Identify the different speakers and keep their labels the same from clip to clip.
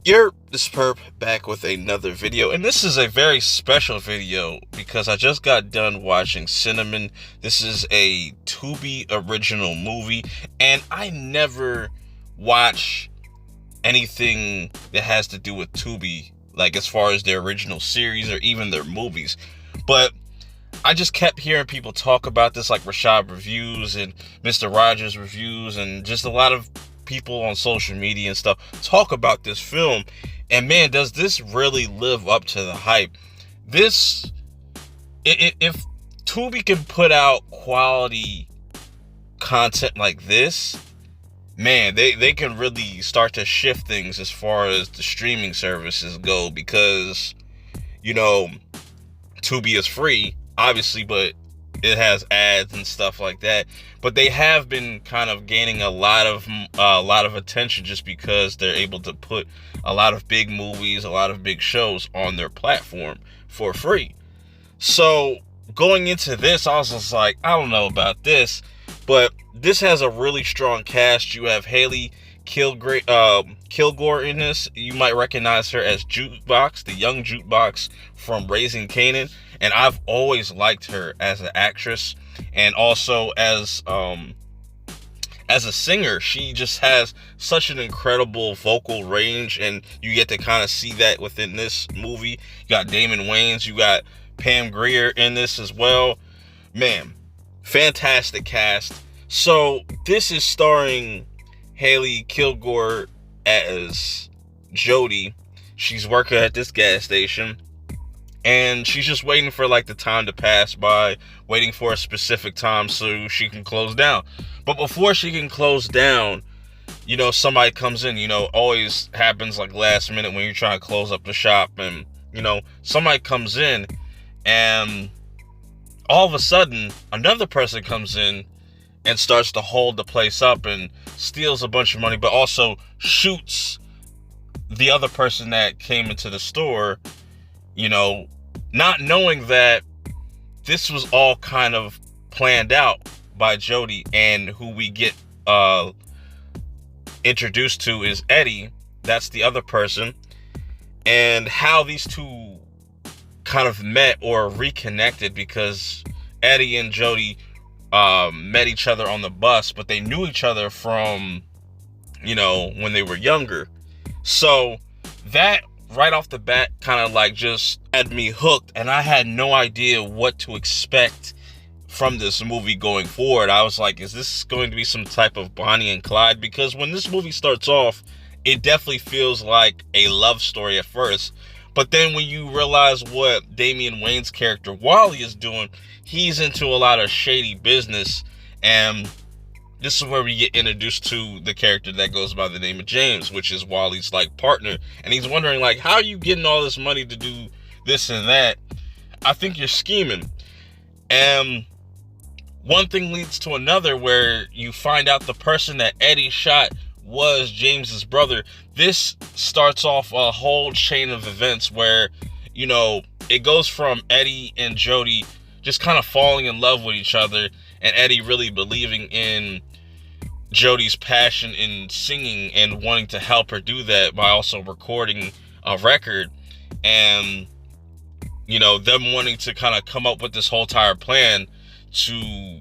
Speaker 1: You're this perp back with another video, and this is a very special video because I just got done watching Cinnamon. This is a Tubi original movie, and I never watch anything that has to do with Tubi, like as far as their original series or even their movies. But I just kept hearing people talk about this, like Rashad Reviews and Mr. Rogers Reviews, and just a lot of people on social media and stuff talk about this film. And man, does this really live up to the hype? This, if Tubi can put out quality content like this, man, they can really start to shift things as far as the streaming services go, because, you know, Tubi is free, obviously, but it has ads and stuff like that. But they have been kind of gaining a lot of attention just because they're able to put a lot of big movies, a lot of big shows on their platform for free. So going into this, I was just like, I don't know about this, but this has a really strong cast. You have Haley Kilgore in this. You might recognize her as Jukebox, the young Jukebox from Raising Kanan, and I've always liked her as an actress and also as a singer. She just has such an incredible vocal range, and you get to kind of see that within this movie. You got Damon Wayans, you got Pam Grier in this as well. Man, fantastic cast. So this is starring Haley Kilgore as Jodi. She's working at this gas station, and she's just waiting for like the time to pass by, waiting for a specific time so she can close down. But before she can close down, somebody comes in. Always happens like last minute when you're trying to close up the shop, and somebody comes in, and all of a sudden another person comes in and starts to hold the place up and steals a bunch of money, but also shoots the other person that came into the store, not knowing that this was all kind of planned out by Jodi. And who we get introduced to is Eddie. That's the other person. And how these two kind of met or reconnected, because Eddie and Jodi met each other on the bus, but they knew each other from, when they were younger. So that right off the bat kind of like just had me hooked, and I had no idea what to expect from this movie going forward. I was like, is this going to be some type of Bonnie and Clyde? Because when this movie starts off, it definitely feels like a love story at first. But then when you realize what Damian Wayne's character Wally is doing, he's into a lot of shady business. And this is where we get introduced to the character that goes by the name of James, which is Wally's like partner. And he's wondering like, how are you getting all this money to do this and that? I think you're scheming. And one thing leads to another, where you find out the person that Eddie shot was James's brother. This starts off a whole chain of events where, it goes from Eddie and Jodi just kind of falling in love with each other, and Eddie really believing in Jodi's passion in singing and wanting to help her do that by also recording a record, and them wanting to kind of come up with this whole entire plan to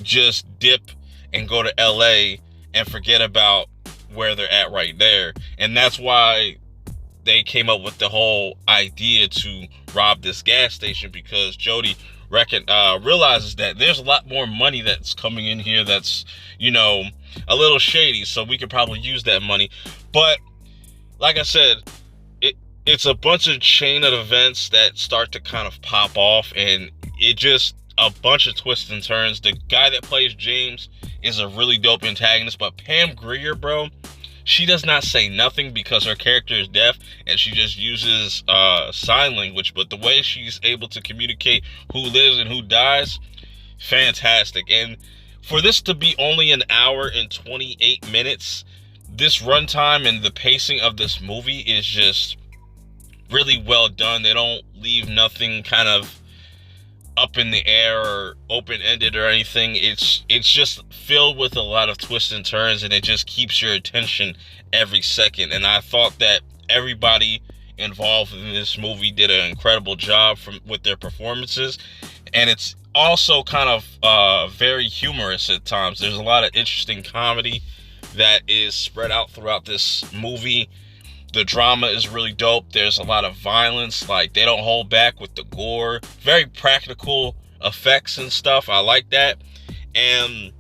Speaker 1: just dip and go to LA and forget about where they're at right there. And that's why they came up with the whole idea to rob this gas station, because Jodi realizes that there's a lot more money that's coming in here that's, a little shady, so we could probably use that money. But like I said, it's a bunch of chain of events that start to kind of pop off, and it just a bunch of twists and turns. The guy that plays James is a really dope antagonist, but Pam Grier, bro, she does not say nothing because her character is deaf, and she just uses sign language. But the way she's able to communicate who lives and who dies, fantastic. And for this to be only an hour and 28 minutes, this runtime and the pacing of this movie is just really well done. They don't leave nothing kind of up in the air or open-ended or anything. It's just filled with a lot of twists and turns, and it just keeps your attention every second. And I thought that everybody involved in this movie did an incredible job with their performances, and it's also kind of very humorous at times. There's a lot of interesting comedy that is spread out throughout this movie. The drama is really dope. There's a lot of violence. Like, they don't hold back with the gore. Very practical effects and stuff. I like that. And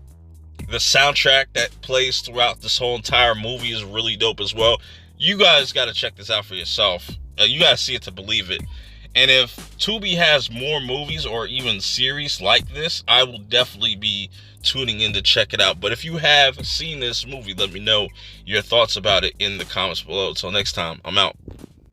Speaker 1: the soundtrack that plays throughout this whole entire movie is really dope as well. You guys got to check this out for yourself. You got to see it to believe it. And if Tubi has more movies or even series like this, I will definitely be tuning in to check it out. But if you have seen this movie, let me know your thoughts about it in the comments below. Until next time, I'm out.